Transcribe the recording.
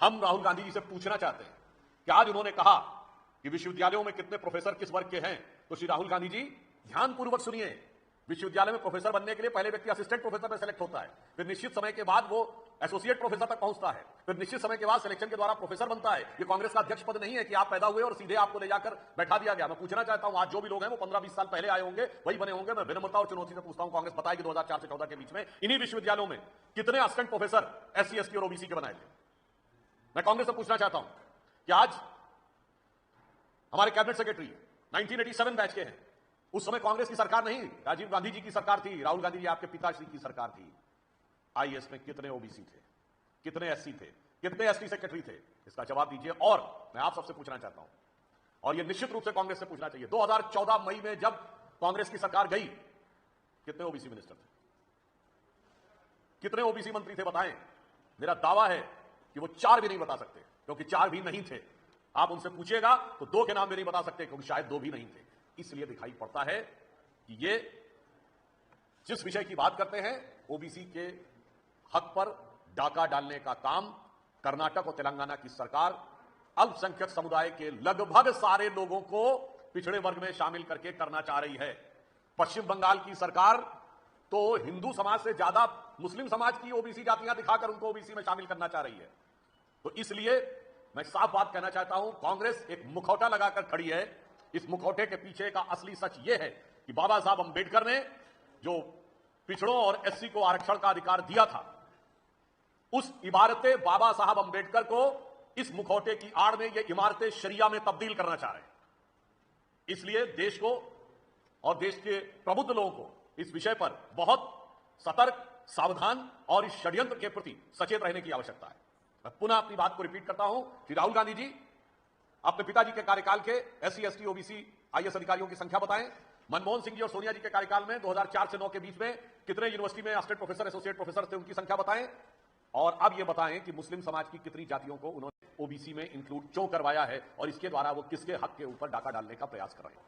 हम राहुल गांधी जी से पूछना चाहते हैं कि आज उन्होंने कहा कि विश्वविद्यालयों में कितने प्रोफेसर किस वर्ग के हैं, तो श्री राहुल गांधी जी ध्यानपूर्वक सुनिए। विश्वविद्यालय में प्रोफेसर बनने के लिए पहले व्यक्ति असिस्टेंट प्रोफेसर में सेलेक्ट होता है, फिर निश्चित समय के बाद वो एसोसिएट प्रोफेसर तक पहुंचता है, फिर निश्चित समय के बाद सिलेक्शन के द्वारा प्रोफेसर बनता है। ये कांग्रेस का अध्यक्ष पद नहीं है कि आप पैदा हुए और सीधे आपको ले जाकर बैठा दिया गया। मैं पूछना चाहता हूं, आज जो भी लोग हैं वो 15-20 साल पहले आए होंगे, वही बने होंगे। मैं विनम्रता और चुनौती से पूछता हूं, कांग्रेस बताएगी 2004 से 14 के बीच में इन्हीं विश्वविद्यालयों में कितने असिस्टेंट प्रोफेसर SC ST और OBC के बनाए थे। मैं कांग्रेस से पूछना चाहता हूं कि आज हमारे कैबिनेट सेक्रेटरी 1987 बैच के हैं। उस समय कांग्रेस की सरकार नहीं, राजीव गांधी जी की सरकार थी, राहुल गांधी जी आपके पिताश्री की सरकार थी। IAS में कितने OBC थे, कितने SC थे, कितने ST सेक्रेटरी थे, इसका जवाब दीजिए। और मैं आप सबसे पूछना चाहता हूं, और यह निश्चित रूप से कांग्रेस से पूछना चाहिए, 2014 मई में जब कांग्रेस की सरकार गई, कितने OBC मिनिस्टर थे, कितने OBC मंत्री थे, बताएं। मेरा दावा है कि वो 4 भी नहीं बता सकते, क्योंकि 4 भी नहीं थे। आप उनसे पूछिएगा तो 2 के नाम भी नहीं बता सकते, क्योंकि शायद 2 भी नहीं थे। इसलिए दिखाई पड़ता है कि ये जिस विषय की बात करते हैं, OBC के हक पर डाका डालने का काम कर्नाटक और तेलंगाना की सरकार अल्पसंख्यक समुदाय के लगभग सारे लोगों को पिछड़े वर्ग में शामिल करके करना चाह रही है। पश्चिम बंगाल की सरकार तो हिंदू समाज से ज्यादा मुस्लिम समाज की OBC जातियां दिखाकर उनको OBC में शामिल करना चाह रही है। तो इसलिए मैं साफ बात कहना चाहता हूं, कांग्रेस एक मुखौटा लगाकर खड़ी है। इस मुखौटे के पीछे का असली सच यह है कि बाबा साहब अंबेडकर ने जो पिछड़ों और SC को आरक्षण का अधिकार दिया था, उस इबारते बाबा साहब अंबेडकर को इस मुखौटे की आड़ में ये इमारतें शरिया में तब्दील करना चाह रहे हैं। इसलिए देश को और देश के प्रबुद्ध लोगों को इस विषय पर बहुत सतर्क, सावधान और इस षड्यंत्र के प्रति सचेत रहने की आवश्यकता है। मैं पुनः अपनी बात को रिपीट करता हूं कि राहुल गांधी जी अपने पिताजी के कार्यकाल के SC ST OBC IAS अधिकारियों की संख्या बताएं। मनमोहन सिंह जी और सोनिया जी के कार्यकाल में 2004 से 9 के बीच में कितने यूनिवर्सिटी में असिस्टेंट प्रोफेसर, एसोसिएट प्रोफेसर थे, उनकी संख्या बताएं। और अब यह बताएं कि मुस्लिम समाज की कितनी जातियों को उन्होंने OBC में इंक्लूड क्यों करवाया है, और इसके द्वारा वो किसके हक के ऊपर डाका डालने का प्रयास कर रहे हैं।